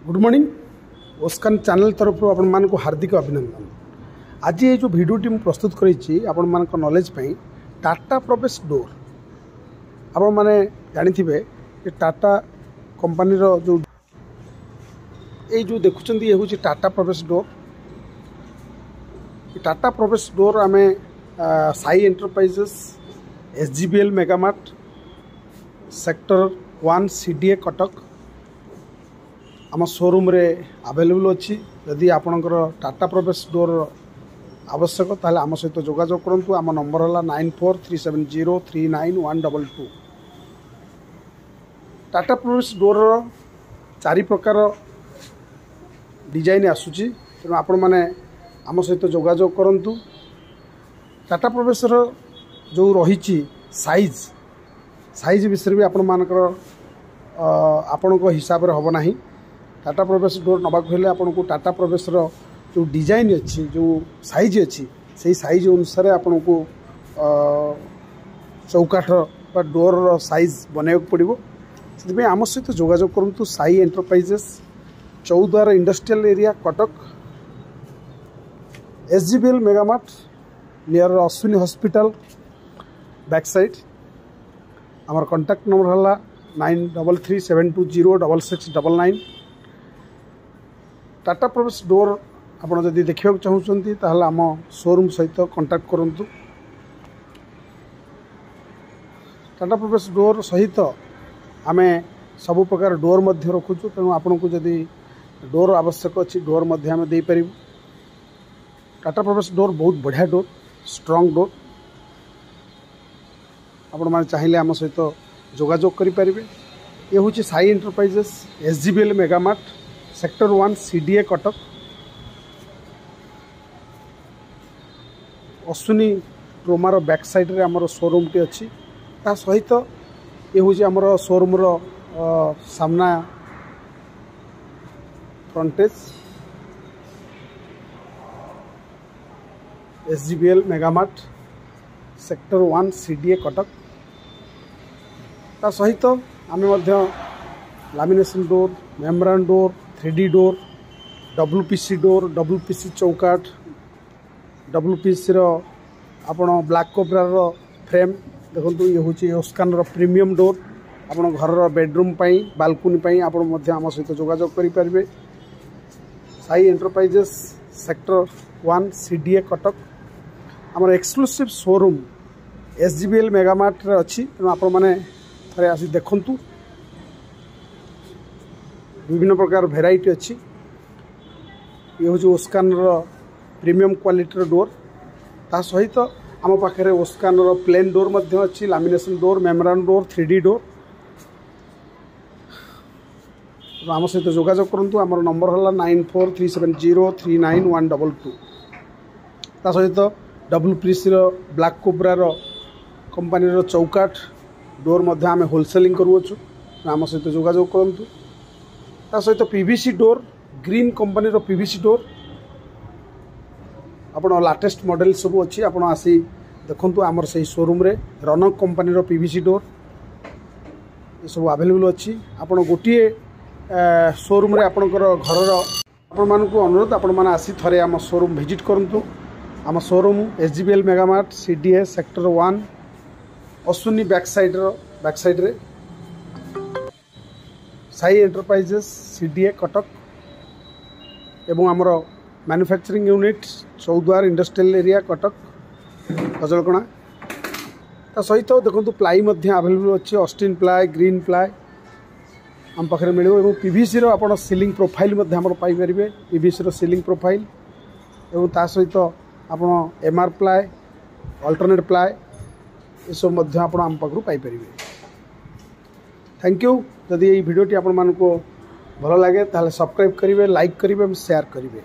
Good morning ओस्कान channel तरफ आपण मान को हार्दिक अभिनंदन। आज ये जो भिडियोटी मुझे प्रस्तुत करी आपण मान नॉलेज टाटा प्रवेश डोर आपण मैंने जानी कि टाटा कंपनी जो ये जो देखुं ये हूँ टाटा प्रवेश डोर। टाटा प्रवेश डोर आम Sai Enterprises SGBL Megamart sector 1 CDA Cuttack आम शोरूम रे अवेलेबल अच्छी। यदि आपणकर टाटा प्रवेश डोर आवश्यक ताले आम सहित जोगाजोग करूँ। आम नंबर है 9437039122। टाटा प्रवेश डोर 4 प्रकार डिजाइन आसूची, तेणु आपण मैंने आम सहित जोगाजोग करूँ। टाटा प्रवेश जो रही साइज विषय भी आपण मानकर आपण हिसाब से हम ना। टाटा प्रवेश डोर नवाक हेल्ले आपन को टाटा प्रवेश जो डिजाइन अच्छी जो साइज अच्छी से साइज अनुसार आपन को चौकाठ बा डोर साइज बनवाक पड़ो। से आम सहित जोगाजोग करूँ। Sai enterprises Choudwar industrial area Cuttack SGBL Mega Mart near Ashwini hospital back side. आमर कॉन्टैक्ट नंबर है 9337206699। टाटा प्रवेश डोर आपड़ जदि देखा चाहते ताहले आम शोरूम सहित कांटेक्ट करूँ। टाटा प्रवेश डोर सहित आम सबु प्रकार डोर मध्य रखुचु, तेणु आपन को जदि डोर आवश्यक अच्छी डोर मध्य आम दे पारिबु। टाटा प्रवेश डोर बहुत बढ़िया डोर, स्ट्रॉन्ग डोर। आपण माने चाहिए आम सहित जोगाजोग करि पारिबे। ये हूँ Sai Enterprises SGBL Megamart sector 1 CDA Cuttack Ashwini ट्रोमार बैक साइड रे आमर शोरूम टी अच्छी। ता सहित ये हूँ आमर शोरूम रो सामना फ्रंटेज SGBL Megamart sector 1 CDA Cuttack. ता सहित आम lamination door, membrane door, 3D door, WPC door, WPC चौकाठ, WPC आपण ब्लैक कोबरा फ्रेम देखो। ये हूँ ओस्कान प्रीमियम डोर। आपण घर बेडरूम बालकनी आपण आम सहित जोगाजोग करें। Sai enterprises sector 1 CDA Cuttack आमर एक्सक्लूसिव शोरूम SGBL मेगामार्ट अच्छी। तेणु आपण मैंने थे आसी देखु विभिन्न प्रकार भेराइटी अच्छी। ये हूँ ओस्कान प्रीमियम क्वालिटी डोर। ता सहित आम पाखे ओस्कान प्लेन डोर अच्छी, lamination door, membrane door, 3D door. आम सहित जोगाजोग करूँ। आम नंबर है 9437039122। ता सहित WPC ब्लैक कोबरा कंपनी चौकाठ डोर आम होलसेलिंग करुचु। आम सहित जोगाजोग करूँ। ता सहित PVC door, Green company PVC door आपण लाटेस्ट मॉडल सब अच्छी। आपण आसी देखु आमर से शोरूम रे रनक कंपनी PVC डोर ये सब अवेलेबल अच्छी। आपण गोटे शोरूम रे आपणकर घर आपण मान को अनुरोध आपण मान आसी थरे आम शोरूम विजिट करंतु। आम showroom SGBL Megamart CDA sector 1 Ashwini back side रे साई एंटरप्राइजेस CDA कटक एवं आमर manufacturing unit Choudwar industrial area Cuttack गजलकणा। ता सहित देखो प्लाई अवेलेबल अच्छी। ऑस्टिन प्लाई, ग्रीन प्लाई आम पाखे मिले। PVC आप सीलिंग प्रोफाइल पाइपर। PVC सीलिंग प्रोफाइल एवं ता सहित आप MR प्लाई, अल्टरनेट प्लाई ये सब आम पाखु पाइपर। Thank you. जदि ये भिडियोटी आपण मानको भल लगे ताले सब्सक्राइब करेंगे, लाइक करेंगे, शेयर करेंगे।